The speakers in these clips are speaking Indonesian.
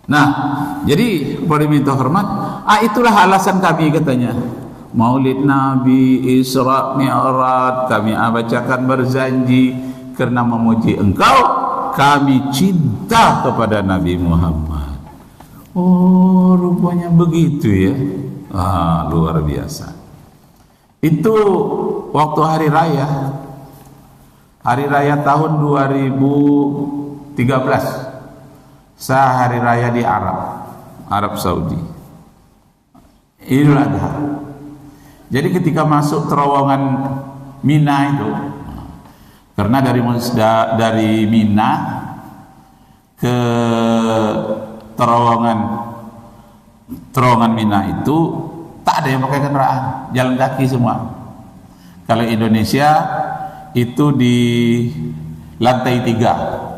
Nah, jadi pada minta hormat, itulah alasan kami katanya. Maulid Nabi, Isra Mi'raj, kami bacakan berjanji karena memuji engkau, kami cinta kepada Nabi Muhammad. Oh, rupanya begitu ya. Luar biasa. Itu waktu hari raya. Hari raya tahun 2013. Hari raya di Arab Saudi, Idul Adha. Jadi ketika masuk terowongan Mina itu, karena dari Mina ke terowongan Mina itu tak ada yang pakai kendaraan, jalan kaki semua. Kalau Indonesia itu di lantai 3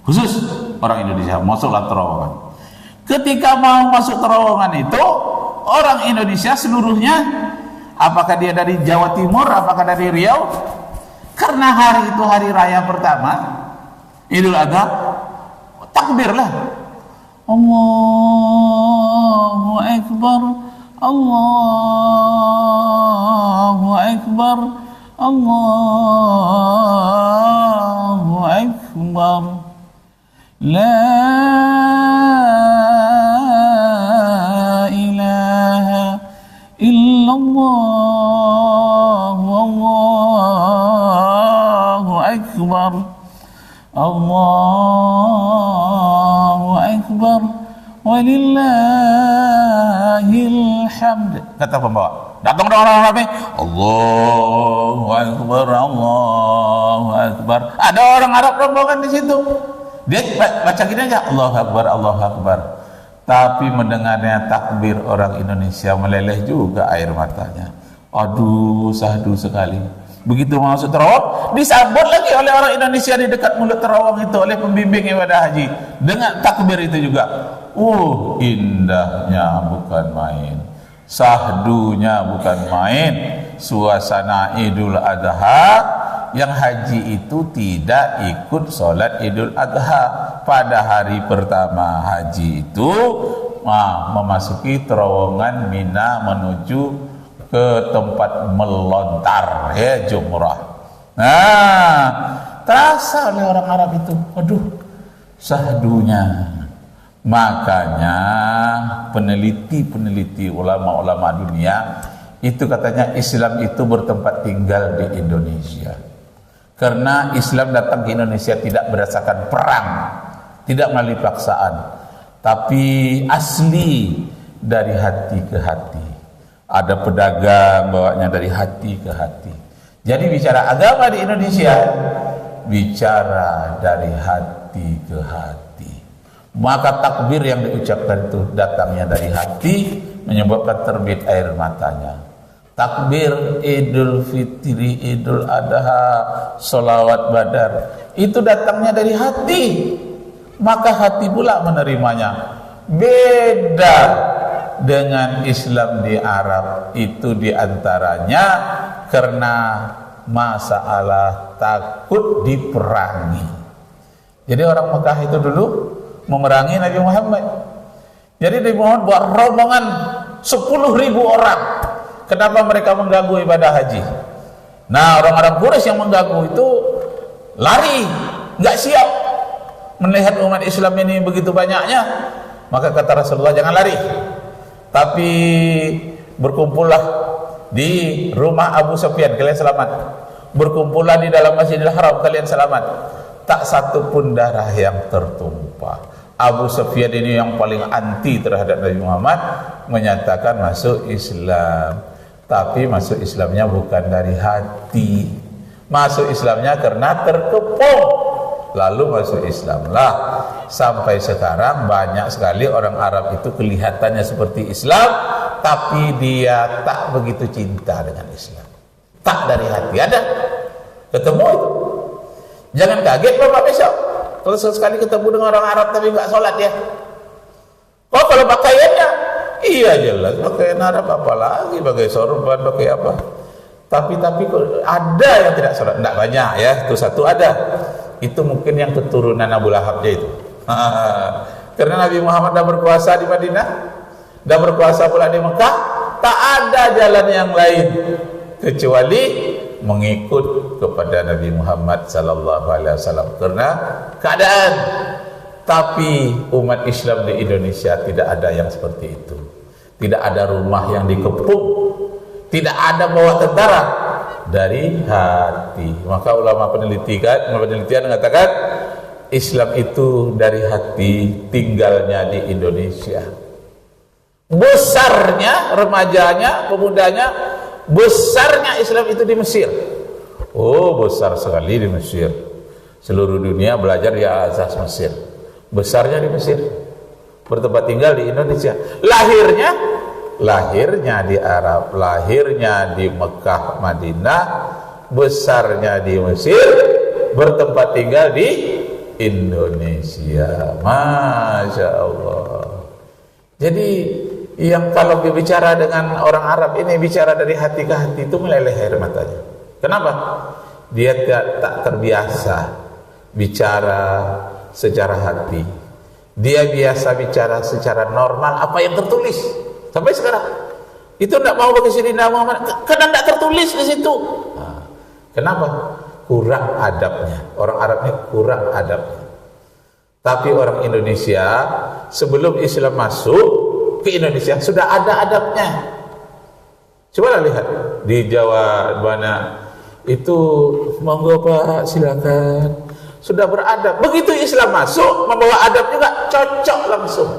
khusus orang Indonesia masuklah terowongan. Ketika mau masuk terowongan itu, orang Indonesia seluruhnya, apakah dia dari Jawa Timur, apakah dari Riau, karena hari itu hari raya pertama Idul Adha, takbirlah, Allahu Akbar, Allahu Akbar, Allahu Akbar, La ilaha illallah, Allahu Akbar, Allahu Akbar, walillahil hamd. Kata pembawa, datang orang ramai, Allahu Akbar, Allahu Akbar. Ada orang Arab rombongan di situ. Dia baca gini aja, Allahu Akbar, Allahu Akbar. Tapi mendengarnya takbir orang Indonesia, meleleh juga air matanya. Aduh, sahdu sekali. Begitu masuk terowong, disambut lagi oleh orang Indonesia di dekat mulut terowong itu oleh pembimbing ibadah haji dengan takbir itu juga. Indahnya bukan main, sahdunya bukan main. Suasana Idul Adha. Yang haji itu tidak ikut sholat Idul Adha. Pada hari pertama haji itu memasuki terowongan Mina menuju ke tempat melontar, ya, jumrah. Nah, terasa oleh orang Arab itu, aduh, sahdunya. Makanya peneliti ulama-ulama dunia itu katanya Islam itu bertempat tinggal di Indonesia. Karena Islam datang ke Indonesia tidak berdasarkan perang, tidak melalui paksaan, tapi asli dari hati ke hati. Ada pedagang bawanya dari hati ke hati. Jadi bicara agama di Indonesia, bicara dari hati ke hati. Maka takbir yang diucapkan itu datangnya dari hati, menyebabkan terbit air matanya. Takbir Idul Fitri, Idul Adha, Sholawat Badar, itu datangnya dari hati, maka hati pula menerimanya. Beda dengan Islam di Arab, itu diantaranya karena masalah takut diperangi. Jadi orang Mekah itu dulu memerangi Nabi Muhammad. Jadi Nabi Muhammad buat rombongan 10.000 orang. Kenapa mereka mengganggu ibadah haji? Nah, orang-orang Quraisy yang mengganggu itu lari, nggak siap melihat umat Islam ini begitu banyaknya. Maka kata Rasulullah, jangan lari, tapi berkumpullah di rumah Abu Sufyan, kalian selamat. Berkumpullah di dalam Masjidil Haram, kalian selamat. Tak satu pun darah yang tertumpah. Abu Sufyan ini yang paling anti terhadap Nabi Muhammad menyatakan masuk Islam. Tapi masuk Islamnya bukan dari hati, masuk Islamnya karena terkepung, lalu masuk Islamlah. Sampai sekarang banyak sekali orang Arab itu kelihatannya seperti Islam, tapi dia tak begitu cinta dengan Islam, tak dari hati. Ada ketemu itu, jangan kaget Bapak besok kalau sekali ketemu dengan orang Arab tapi nggak sholat ya. Oh, kalau pakaiannya iya jelas pakai Arab, apalagi pakai sorban, pakai apa. Tapi ada yang tidak sholat, tidak banyak ya, itu satu ada. Itu mungkin yang keturunan Abu Lahab itu. Karena Nabi Muhammad dah berkuasa di Madinah, dah berkuasa pula di Mekah, tak ada jalan yang lain kecuali mengikut kepada Nabi Muhammad sallallahu alaihi wasallam karena keadaan. Tapi umat Islam di Indonesia tidak ada yang seperti itu. Tidak ada rumah yang dikepung, tidak ada bawa tentara, dari hati. Maka ulama penelitian mengatakan Islam itu dari hati, tinggalnya di Indonesia. Besarnya, remajanya, pemudanya, besarnya Islam itu di Mesir. Oh, besar sekali di Mesir. Seluruh dunia belajar di asas Mesir. Besarnya di Mesir. Bertempat tinggal di Indonesia. Lahirnya di Arab, lahirnya di Mekah, Madinah, besarnya di Mesir, bertempat tinggal di Indonesia. Masya Allah. Jadi yang kalau berbicara dengan orang Arab ini bicara dari hati ke hati itu meleleh air matanya. Kenapa? Dia tak terbiasa bicara secara hati. Dia biasa bicara secara normal apa yang tertulis sampai sekarang. Itu tidak mau pakai Sayyidina Muhammad karena tidak tertulis di situ. Nah, kenapa? Kurang adabnya. Orang Arab ini kurang adabnya. Tapi orang Indonesia sebelum Islam masuk ke Indonesia sudah ada adabnya. Coba lihat di Jawa mana itu, monggo Pak silakan, sudah beradab. Begitu Islam masuk membawa adab juga, cocok langsung.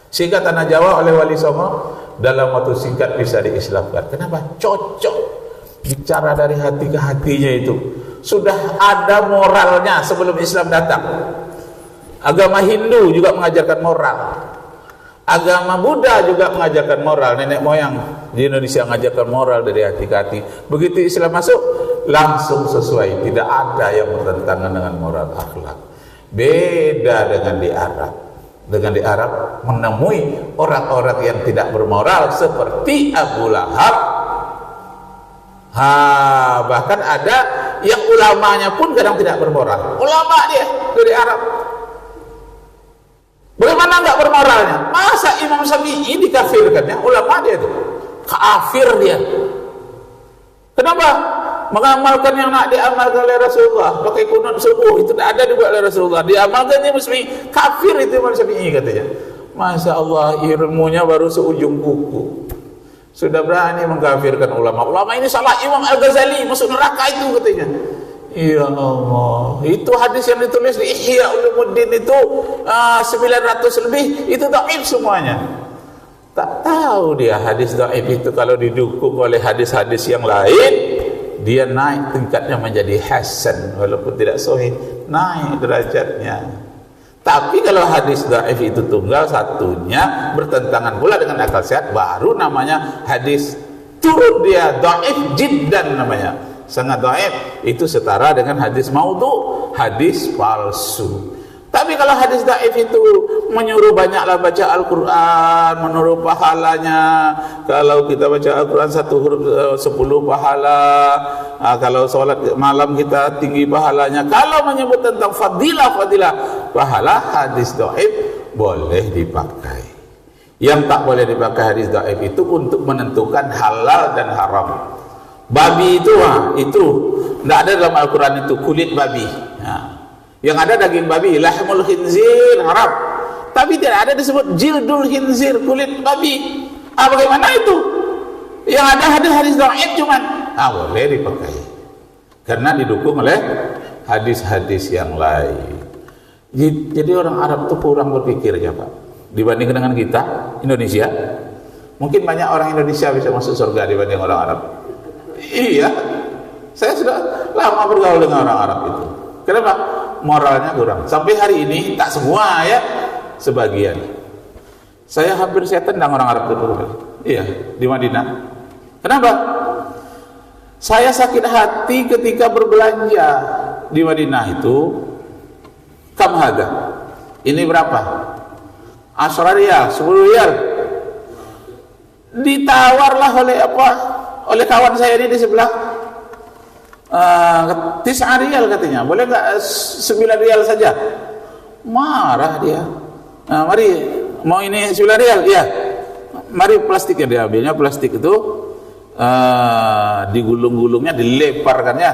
Sehingga tanah Jawa oleh Wali Songo dalam waktu singkat bisa diislamkan. Kenapa? Cocok. Bicara dari hati ke hatinya itu sudah ada moralnya sebelum Islam datang. Agama Hindu juga mengajarkan moral. Agama Buddha juga mengajarkan moral. Nenek moyang di Indonesia mengajarkan moral dari hati ke hati. Begitu Islam masuk, langsung sesuai. Tidak ada yang bertentangan dengan moral akhlak. Beda dengan di Arab. Dengan di Arab menemui orang-orang yang tidak bermoral seperti Abu Lahab. Bahkan ada yang ulamanya pun kadang tidak bermoral. Ulama dia dari Arab. Bagaimana enggak bermoralnya? Masa Imam Syafi'i dikafirkan ya? Ulama dia itu kafir dia. Kenapa? Mengamalkan yang nak diamalkan oleh Rasulullah, pakai kunut subuh itu tidak ada juga oleh Rasulullah, diamalkan Imam Syafi'i, kafir itu Imam Syafi'i katanya. Masya Allah, ilmunya baru seujung kuku sudah berani mengkafirkan ulama. Ulama ini salah. Imam Al-Ghazali masuk neraka itu katanya. Ya Allah, itu hadis yang ditulis di Ihya Ulumuddin itu 900 lebih, itu dhaif semuanya. Tak tahu dia hadis dhaif itu kalau didukung oleh hadis-hadis yang lain, dia naik tingkatnya menjadi hasan, walaupun tidak sahih, naik derajatnya. Tapi kalau hadis dhaif itu tunggal satunya bertentangan pula dengan akal sehat, baru namanya hadis turun dia dhaif jiddan namanya. Sangat dhaif, itu setara dengan hadis maudhu, hadis palsu. Tapi kalau hadis dhaif itu menyuruh banyaklah baca Al-Quran, menyuruh pahalanya. Kalau kita baca Al-Quran 1 huruf 10 pahala. Kalau sholat malam kita tinggi pahalanya. Kalau menyebut tentang fadilah pahala, hadis dhaif boleh dipakai. Yang tak boleh dipakai hadis dhaif itu untuk menentukan halal dan haram. Babi itu tidak ada dalam Al-Quran itu kulit babi. Yang ada daging babi, lahmul khinzir haram. Tapi tidak ada disebut jildul khinzir, kulit babi. Bagaimana itu? Yang ada hadis dhaif cuman boleh dipakai karena didukung oleh hadis-hadis yang lain. Jadi orang Arab itu kurang berpikirnya Pak dibandingkan dengan kita Indonesia. Mungkin banyak orang Indonesia bisa masuk surga dibanding orang Arab. Iya, saya sudah lama bergaul dengan orang Arab itu. Kenapa? Moralnya kurang. Sampai hari ini tak semua ya, sebagian. Saya hampir saya tendang orang Arab itu. Iya, di Madinah. Kenapa? Saya sakit hati ketika berbelanja di Madinah itu. Kam harga? Ini berapa? 10 riyal, 10 riyal. Ditawarlah oleh kawan saya ini di sebelah 9 riyal katanya. Boleh enggak 9 riyal saja? Marah dia. Nah, mari mau ini 9 rial, ya. Mari plastik yang diambilnya, plastik itu digulung-gulungnya, dileparkannya.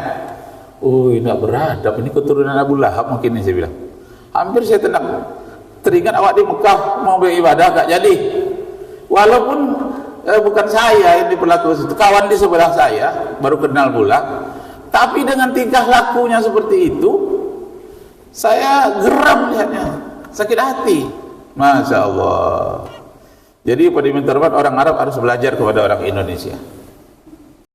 Oh, tidak beradab, ini keturunan Abu Lahab mungkin ini, saya bilang. Hampir saya teringat awak di Mekah mau beribadah gak jadi. Walaupun bukan saya yang diperlakukan itu, kawan di sebelah saya baru kenal pula, tapi dengan tingkah lakunya seperti itu saya geram lihatnya, sakit hati. Masya Allah. Jadi pada minta orang Arab harus belajar kepada orang Indonesia.